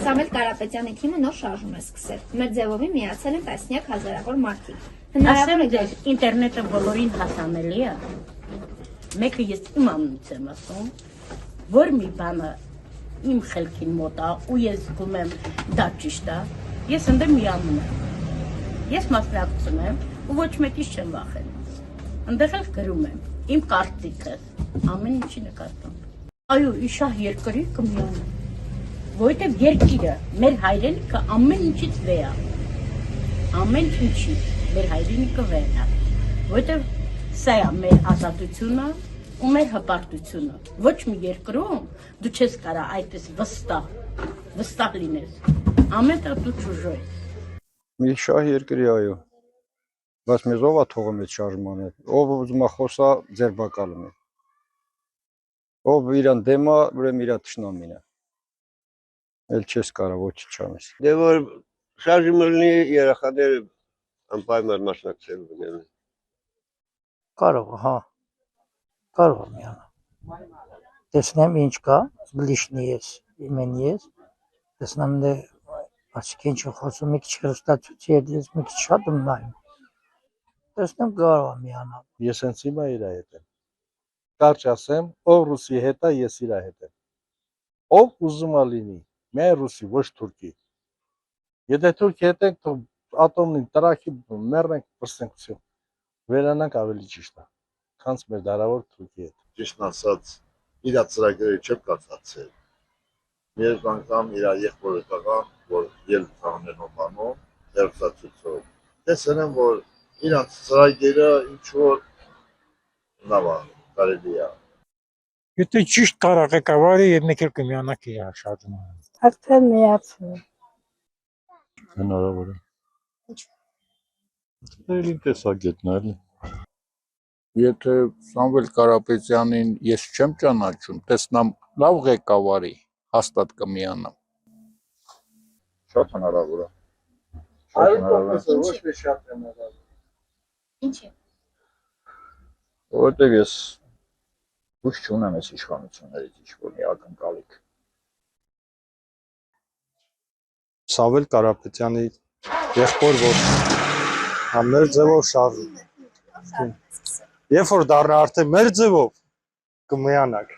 Սամվել Կարապետյանի թիմը նոր շարժում է սկսել։ Մեր ձևովին միացել են տասնյակ հազարավոր մարդիկ։ Ասեմ ձեզ, ինտերնետը բոլորին հասանելի է։ Մեկը ես իմ անունից եմ ասում, որ մի բանը իմ խելքին մոտ է ու ես զգում եմ դա ճիշտ է, ես ընդ միանում եմ։ Ես մասնակցում եմ ու ոչ մեկից չեմ վախենում։ Ընդեղ էլ գրում եմ իմ կարծիքը, ամեն ինչի նկատմամբ։ Այո, իշահ երկրի կմիանում։ Որովհետև երկիրը, մեր հայրենիքը ամեն ինչից վեր է։ Ամեն ինչից մեր հայրենիքը վեր է։ Որովհետև սա է մեր ազատությունը ու մեր հպարտությունը։ Ոչ մի երկրում դու չես կարա այդպես վստահ լինես։ Ամեն տեղ դու ճուժո ես։ Մի շահ երկրի այո։ Բայց մեզ ով է թողում այդ շարժմանը։ Ով ուզում է խոսա ձերբակալում է։ Ով իրան դեմ է, ուրեմն իր թշնամին է։ Էլ չես կարա ոչինչ չանես։ Դե որ շարժումը լինի երեխաները անպայման մասնակցելու լինեն։ Կարող է, հա։ Կարող է միանալ։ Տեսնեմ ինչ կա, բլիշնի ես, իմեն ես։ Տեսնեմ դե ասիկ ինչ խոսում մի քիչ հրստացուցի ես մի քիչ շատ եմ նայում։ Տեսնեմ կարող է միանալ։ Ես հենց հիմա իր հետ եմ։ Կարճ ասեմ, ով ռուսի հետ է, ես իր հետ եմ։ Ով ուզում է լինի, միայն ռուսի, ոչ թուրքի։ Եթե թուրքի հետ ենք, թող ատոմին տրախի մեռնենք, պրսենք վсё։ Վերանանք ավելի ճիշտ է, քան մեր դարավոր թուրքի հետ։ Ճիշտ ասած, իր ծրագրերը չեմ կացացել։ Երբ անգամ իր եղբորը տղան, որ ելք տանելով բանում, հերոսացույցով, տեսնեմ, որ իրանց ծրագրերը ինչ-որ լավ է, կարելի է։ Եթե ճիշտ կարա ղեկավարի եւ մեկ էլ կմիանաք իր շարժմանը։ Արդեն միացել։ Հնարավոր է։ Էլի տեսակետն էլի։ Եթե Սամվել Կարապետյանին ես չեմ ճանաչում, տեսնամ լավ ղեկավարի, հաստատ կմիանամ։ Շատ հնարավոր է։ Այո, պրոֆեսոր, ոչ մի շատ հնարավոր։ Ինչ է։ Որովհետև ես ուշ չունեմ այս իշխանություններից ինչ-որ մի ակնկալիք։ Սամվել Կարապետյանի եղբոր որ մեր ձևով շարժում։ Երբ որ դառնա արդեն մեր ձևով կմիանանք։